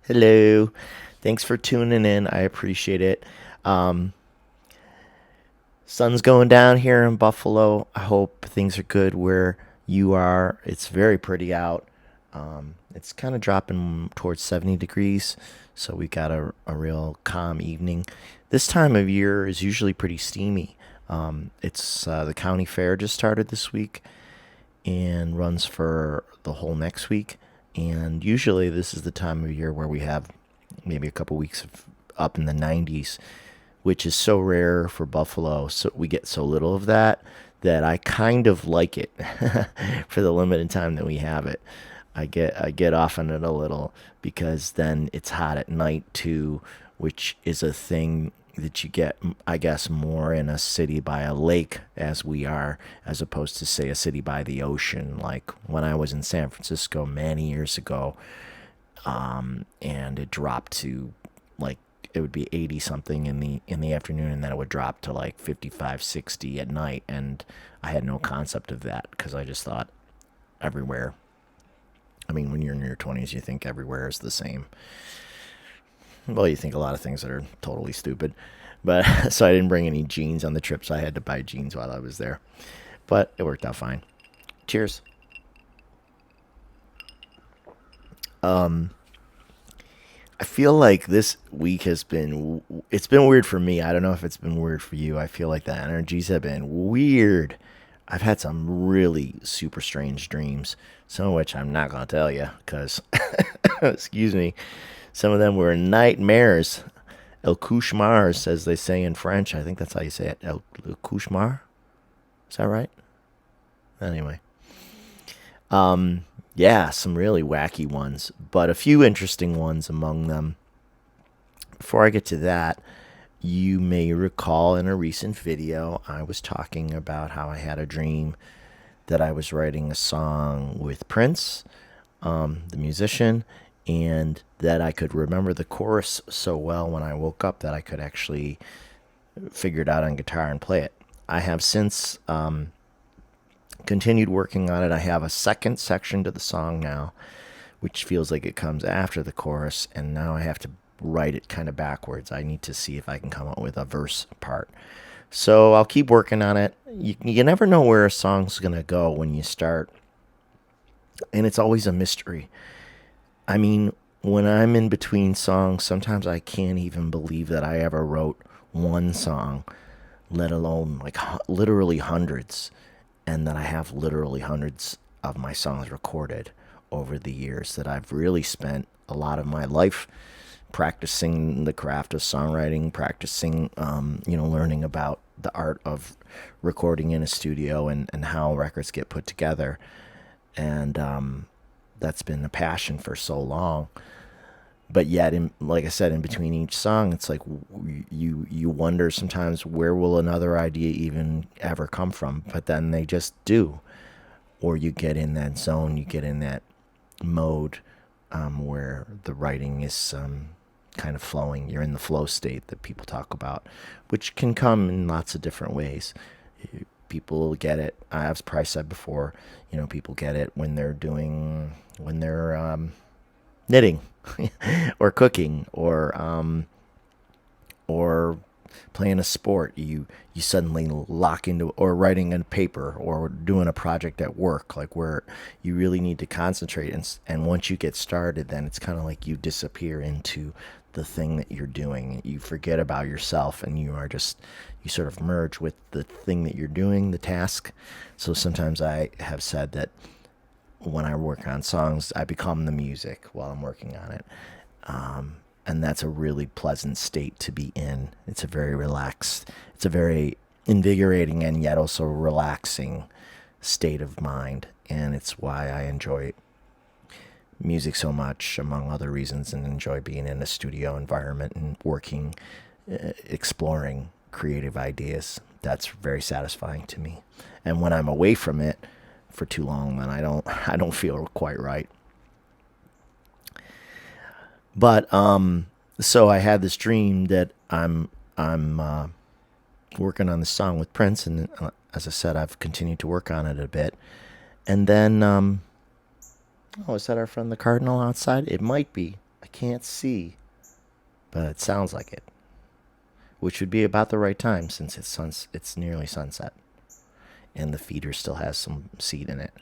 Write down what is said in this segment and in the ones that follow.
Hello. Thanks for tuning in. I appreciate it. Um, Sun's going down here in Buffalo. I hope things are good where you are. It's very pretty out. It's kind of dropping towards 70 degrees, so we got a real calm evening. This time of year is usually pretty steamy. It's the county fair just started this week and runs for the whole next week. And usually, this is the time of year where we have maybe a couple weeks of up in the 90s, which is so rare for Buffalo. So we get so little of that that I kind of like it for the limited time that we have it. I get off on it a little because then it's hot at night too, which is a thing that you get, I guess, more in a city by a lake as we are, as opposed to say a city by the ocean. Like when I was in San Francisco many years ago, and it dropped to like it would be 80 something in the afternoon, and then it would drop to like 55, 60 at night, and I had no concept of that because I just thought everywhere. I mean, when you're in your 20s, you think everywhere is the same. Well, you think a lot of things that are totally stupid. But so I didn't bring any jeans on the trip, so I had to buy jeans while I was there. But it worked out fine. Cheers. I feel like this week has been it's been weird for me. I don't know if it's been weird for you. I feel like the energies have been weird. I've had some really super strange dreams, some of which I'm not going to tell you cuz excuse me, some of them were nightmares. El cauchemars, as they say in French. I think that's how you say it. El cauchemar. Is that right? Anyway, yeah, some really wacky ones, but a few interesting ones among them. Before I get to that, you may recall in a recent video, I was talking about how I had a dream that I was writing a song with Prince, the musician, and that I could remember the chorus so well when I woke up that I could actually figure it out on guitar and play it. I have since continued working on it. I have a second section to the song now, which feels like it comes after the chorus, and now I have to write it kind of backwards. I need to see if I can come up with a verse part. So I'll keep working on it. You never know where a song's going to go when you start, and it's always a mystery. I mean, when I'm in between songs, sometimes I can't even believe that I ever wrote one song, let alone like literally hundreds, and that I have literally hundreds of my songs recorded over the years that I've really spent a lot of my life practicing the craft of songwriting, practicing, learning about the art of recording in a studio and how records get put together. And that's been a passion for so long. But yet, like I said, in between each song, it's like you wonder sometimes where will another idea even ever come from. But then they just do, or you get in that zone, you get in that mode where the writing is kind of flowing. You're in the flow state that people talk about, which can come in lots of different ways. People get it. I've probably said before, people get it when they're knitting or cooking or playing a sport. You suddenly lock into, or writing a paper or doing a project at work, like where you really need to concentrate, and once you get started, then it's kind of like you disappear into the thing that you're doing. You forget about yourself, and you sort of merge with the thing that you're doing, the task. So sometimes I have said that when I work on songs, I become the music while I'm working on it. And that's a really pleasant state to be in. It's a very relaxed, it's a very invigorating and yet also relaxing state of mind. And it's why I enjoy music so much, among other reasons, and enjoy being in a studio environment and working, exploring creative ideas. That's very satisfying to me. And when I'm away from it for too long, then I don't feel quite right. But so I had this dream that I'm working on the song with Prince, and as I said, I've continued to work on it a bit. And then, oh, is that our friend the Cardinal outside? It might be. I can't see, but it sounds like it, which would be about the right time since it's nearly sunset, and the feeder still has some seed in it.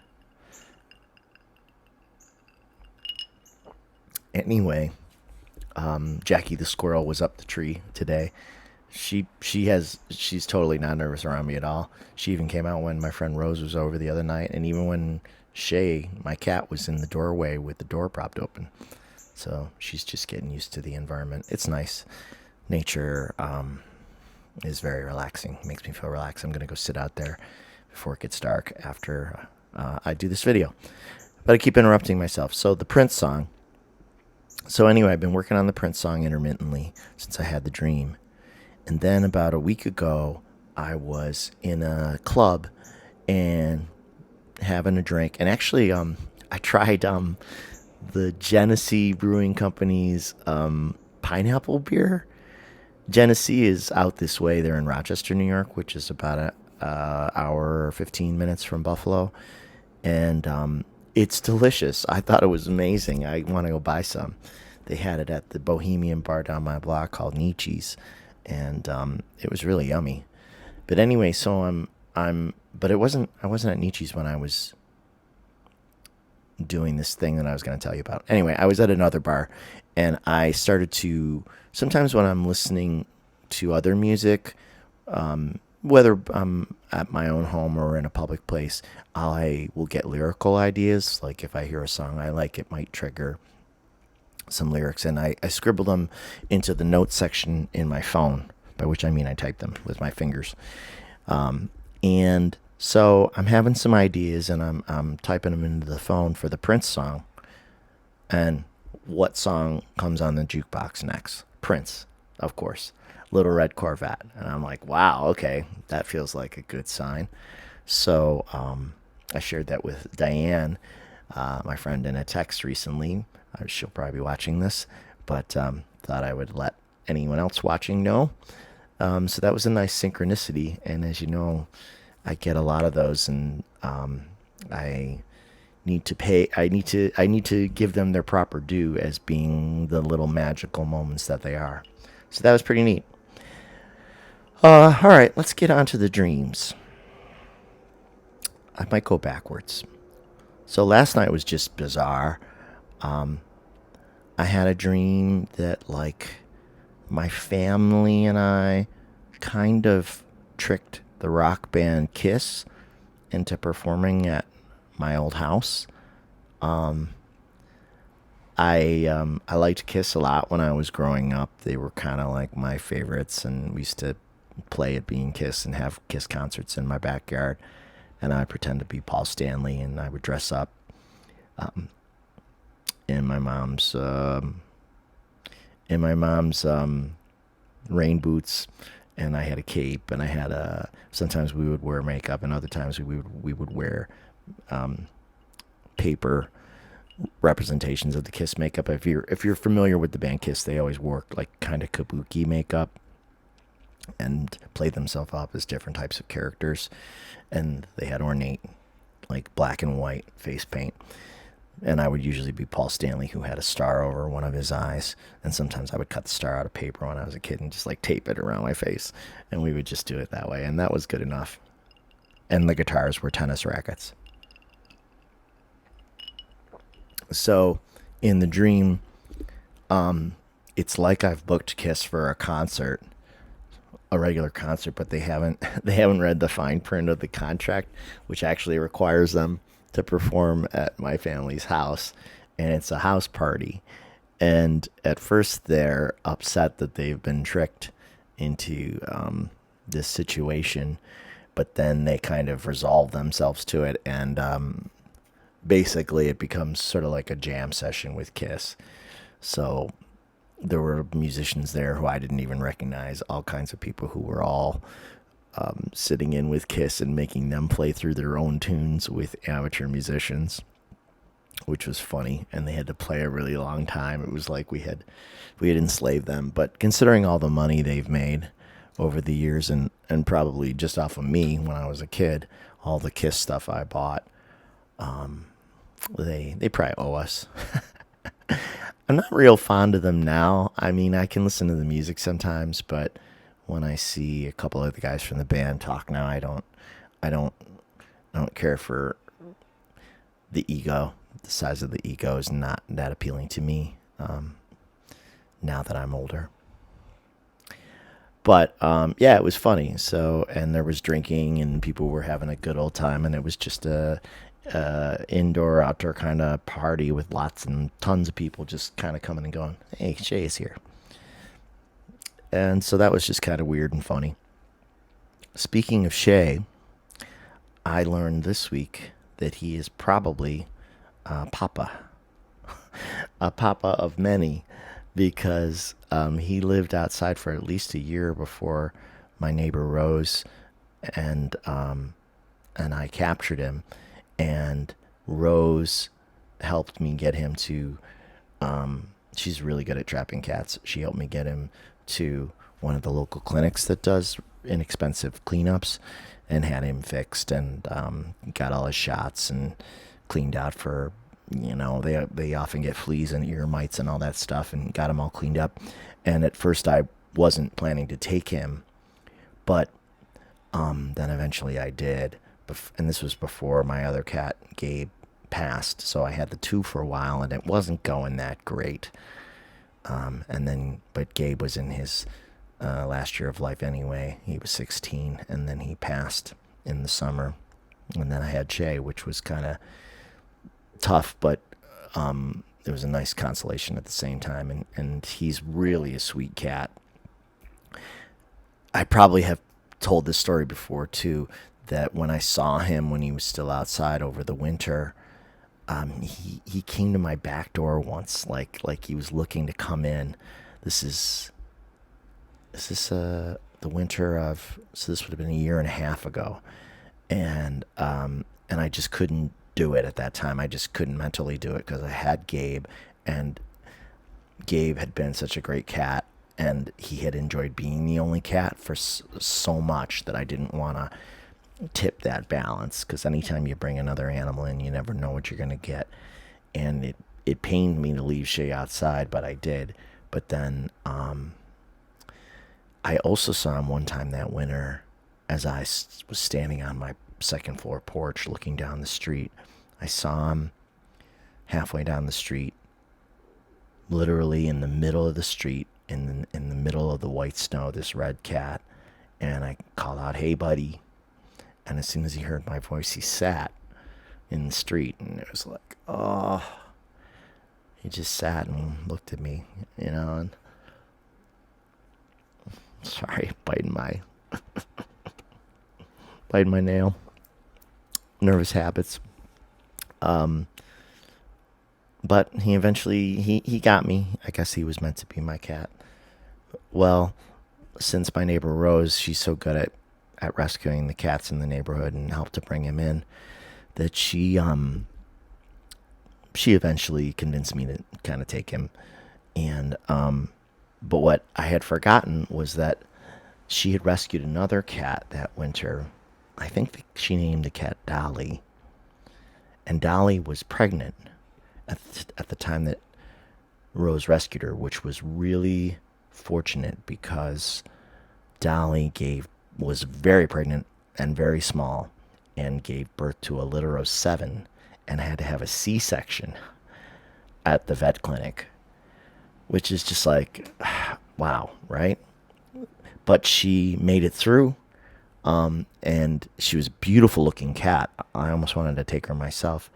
Anyway, Jackie the squirrel was up the tree today. She's totally not nervous around me at all. She even came out when my friend Rose was over the other night, and even when Shay, my cat, was in the doorway with the door propped open. So she's just getting used to the environment. It's nice. Nature is very relaxing. It makes me feel relaxed. I'm gonna go sit out there before it gets dark after I do this video. But I keep interrupting myself. So the Prince song. So anyway, I've been working on the Prince song intermittently since I had the dream. And then about a week ago, I was in a club and having a drink. And actually, I tried the Genesee Brewing Company's pineapple beer. Genesee is out this way. They're in Rochester, New York, which is about an hour or 15 minutes from Buffalo. And it's delicious. I thought it was amazing. I want to go buy some. They had it at the Bohemian bar down my block called Nietzsche's, and it was really yummy. But anyway, so but I wasn't at Nietzsche's when I was doing this thing that I was going to tell you about. Anyway, I was at another bar, and I started to, sometimes when I'm listening to other music, whether I'm at my own home or in a public place, I will get lyrical ideas. Like if I hear a song I like, it might trigger some lyrics, and I scribble them into the notes section in my phone, by which I mean I type them with my fingers. And so I'm having some ideas, and I'm typing them into the phone for the Prince song. And what song comes on the jukebox next? Prince, of course. Little Red Corvette. And I'm like, wow, okay, that feels like a good sign. So I shared that with Diane, my friend, in a text recently. She'll probably be watching this, but thought I would let anyone else watching know. So that was a nice synchronicity, and as you know, I get a lot of those, and I need to give them their proper due as being the little magical moments that they are. So that was pretty neat. All right, let's get on to the dreams. I might go backwards. So last night was just bizarre. I had a dream that, like, my family and I kind of tricked the rock band Kiss into performing at my old house. I liked Kiss a lot when I was growing up. They were kind of like my favorites, and we used to play at Being Kiss and have Kiss concerts in my backyard. And I'd pretend to be Paul Stanley, and I would dress up in my mom's rain boots, and I had a cape, and I had sometimes we would wear makeup, and other times we would wear paper representations of the Kiss makeup. If you're familiar with the band Kiss, they always wore like kind of kabuki makeup and played themselves up as different types of characters, and they had ornate, like, black and white face paint. And I would usually be Paul Stanley, who had a star over one of his eyes. And sometimes I would cut the star out of paper when I was a kid and just, like, tape it around my face. And we would just do it that way. And that was good enough. And the guitars were tennis rackets. So in the dream, it's like I've booked Kiss for a concert, a regular concert, but they haven't read the fine print of the contract, which actually requires them to perform at my family's house, and it's a house party. And at first they're upset that they've been tricked into this situation, but then they kind of resolve themselves to it, and basically it becomes sort of like a jam session with Kiss. So there were musicians there who I didn't even recognize, all kinds of people who were all sitting in with Kiss and making them play through their own tunes with amateur musicians, which was funny. And they had to play a really long time. It was like we had enslaved them. But considering all the money they've made over the years, and probably just off of me when I was a kid, all the Kiss stuff I bought, they probably owe us. I'm not real fond of them now. I mean, I can listen to the music sometimes, but when I see a couple of the guys from the band talk now, I don't, I don't care for the ego. The size of the ego is not that appealing to me. Now that I'm older. But yeah, it was funny. So, and there was drinking, and people were having a good old time, and it was just a indoor outdoor kind of party with lots and tons of people just kind of coming and going. Hey, Shay is here, and so that was just kind of weird and funny. Speaking of Shay, I learned this week that he is probably Papa, a Papa of many, because he lived outside for at least a year before my neighbor Rose and I captured him, and Rose helped me get him to. She's really good at trapping cats. She helped me get him to one of the local clinics that does inexpensive cleanups, and had him fixed and got all his shots and cleaned out for. They often get fleas and ear mites and all that stuff, and got him all cleaned up. And at first I wasn't planning to take him, but then eventually I did. And this was before my other cat, Gabe, passed. So I had the two for a while, and it wasn't going that great. But Gabe was in his last year of life anyway. He was 16, and then he passed in the summer. And then I had Shay, which was kind of tough, but it was a nice consolation at the same time. And he's really a sweet cat. I probably have told this story before too, that when I saw him when he was still outside over the winter, he came to my back door once, like he was looking to come in. This is the winter of, so this would have been a year and a half ago, and I just couldn't do it at that time. I just couldn't mentally do it because I had Gabe, and Gabe had been such a great cat, and he had enjoyed being the only cat for so much that I didn't want to tip that balance, because anytime you bring another animal in, you never know what you're going to get. And it pained me to leave Shay outside, but I did. But then I also saw him one time that winter as I was standing on my second floor porch looking down the street. I saw him halfway down the street, literally in the middle of the street, in the middle of the white snow, this red cat. And I called out, "Hey, buddy." And as soon as he heard my voice, he sat in the street, and it was like, oh, he just sat and looked at me, and sorry, biting my nail, nervous habits. But he eventually, he got me. I guess he was meant to be my cat. Well, since my neighbor Rose, she's so good at rescuing the cats in the neighborhood and helped to bring him in, that she eventually convinced me to kind of take him. And but what I had forgotten was that she had rescued another cat that winter. I think she named the cat Dolly, and Dolly was pregnant at the time that Rose rescued her, which was really fortunate because Dolly was very pregnant and very small, and gave birth to a litter of 7, and had to have a C-section at the vet clinic, which is just like, wow, right? But she made it through, and she was a beautiful looking cat. I almost wanted to take her myself,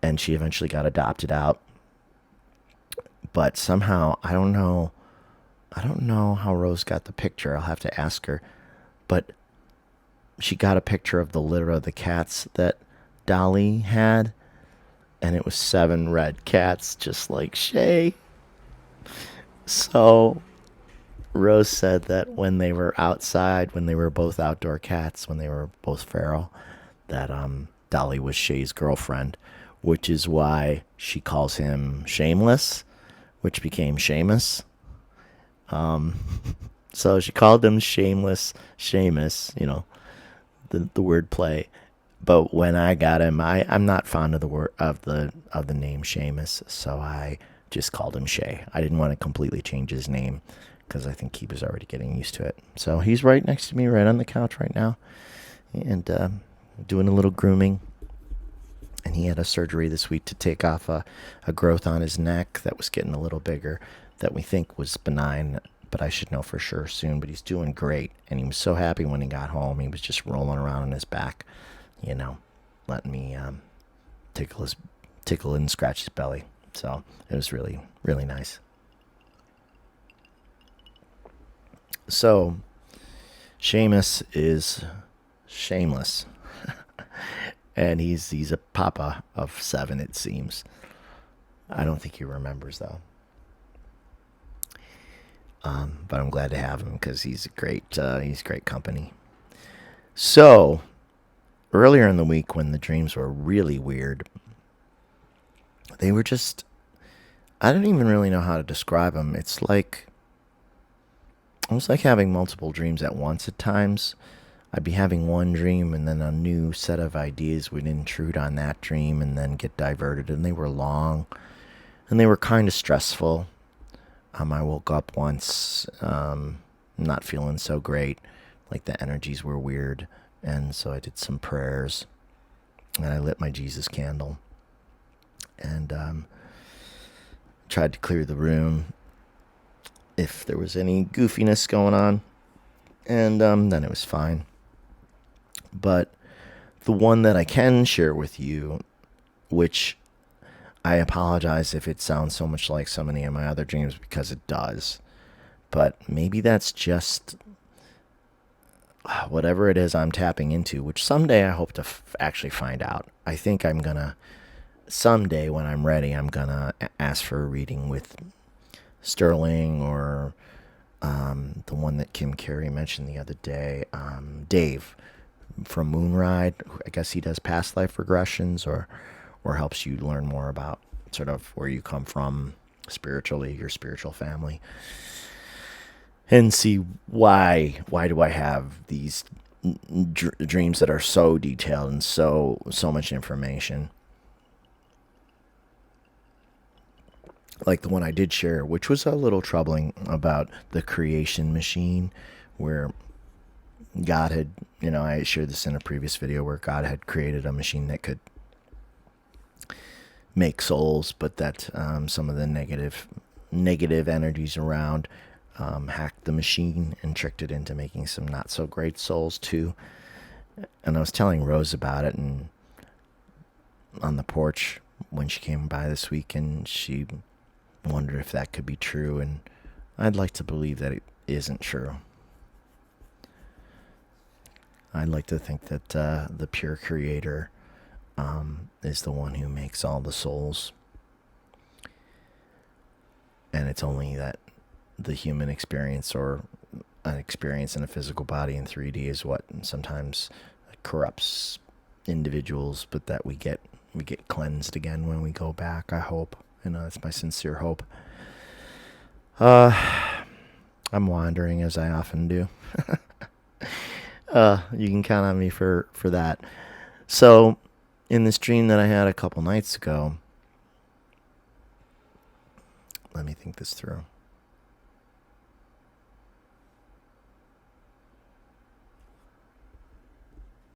and she eventually got adopted out. But somehow, I don't know how Rose got the picture. I'll have to ask her. But she got a picture of the litter of the cats that Dolly had, and it was 7 red cats, just like Shay. So Rose said that when they were outside, when they were both outdoor cats, when they were both feral, that Dolly was Shay's girlfriend, which is why she calls him Shameless, which became Seamus. So she called him Shameless, Seamus, the word play. But when I got him, I'm not fond of the word of the name Seamus, so I just called him Shay. I didn't want to completely change his name because I think he was already getting used to it. So he's right next to me, right on the couch right now, and doing a little grooming. And he had a surgery this week to take off a growth on his neck that was getting a little bigger that we think was benign, but I should know for sure soon. But he's doing great, and he was so happy when he got home. He was just rolling around on his back, letting me tickle and scratch his belly. So it was really, really nice. So Seamus is shameless. And he's a papa of 7, it seems. I don't think he remembers, though. But I'm glad to have him because he's great company. So earlier in the week, when the dreams were really weird, they were just, I don't even really know how to describe them. It's like having multiple dreams at once at times. I'd be having one dream and then a new set of ideas would intrude on that dream and then get diverted, and they were long and they were kind of stressful. I woke up once not feeling so great, like the energies were weird, and so I did some prayers and I lit my Jesus candle and tried to clear the room if there was any goofiness going on, and then it was fine. But the one that I can share with you, which I apologize if it sounds so much like so many of my other dreams, because it does, but maybe that's just whatever it is I'm tapping into, which someday I hope to actually find out. I think I'm gonna, someday when I'm ready, I'm gonna ask for a reading with Sterling or the one that Kim Carey mentioned the other day, Dave from Moonride. I guess he does past life regressions or helps you learn more about sort of where you come from spiritually, your spiritual family, and see why do I have these dreams that are so detailed and so much information. Like the one I did share, which was a little troubling, about the creation machine, where God had, I shared this in a previous video, where God had created a machine that could make souls, but that some of the negative energies around hacked the machine and tricked it into making some not so great souls too. And I was telling Rose about it, and on the porch when she came by this week, and she wondered if that could be true, and I'd like to believe that it isn't true. I'd like to think that the pure creator is the one who makes all the souls, and it's only that the human experience, or an experience in a physical body in 3D, is what sometimes corrupts individuals, but that we get cleansed again when we go back, I hope. That's my sincere hope. I'm wandering, as I often do. You can count on me for that. So, in this dream that I had a couple nights ago, let me think this through.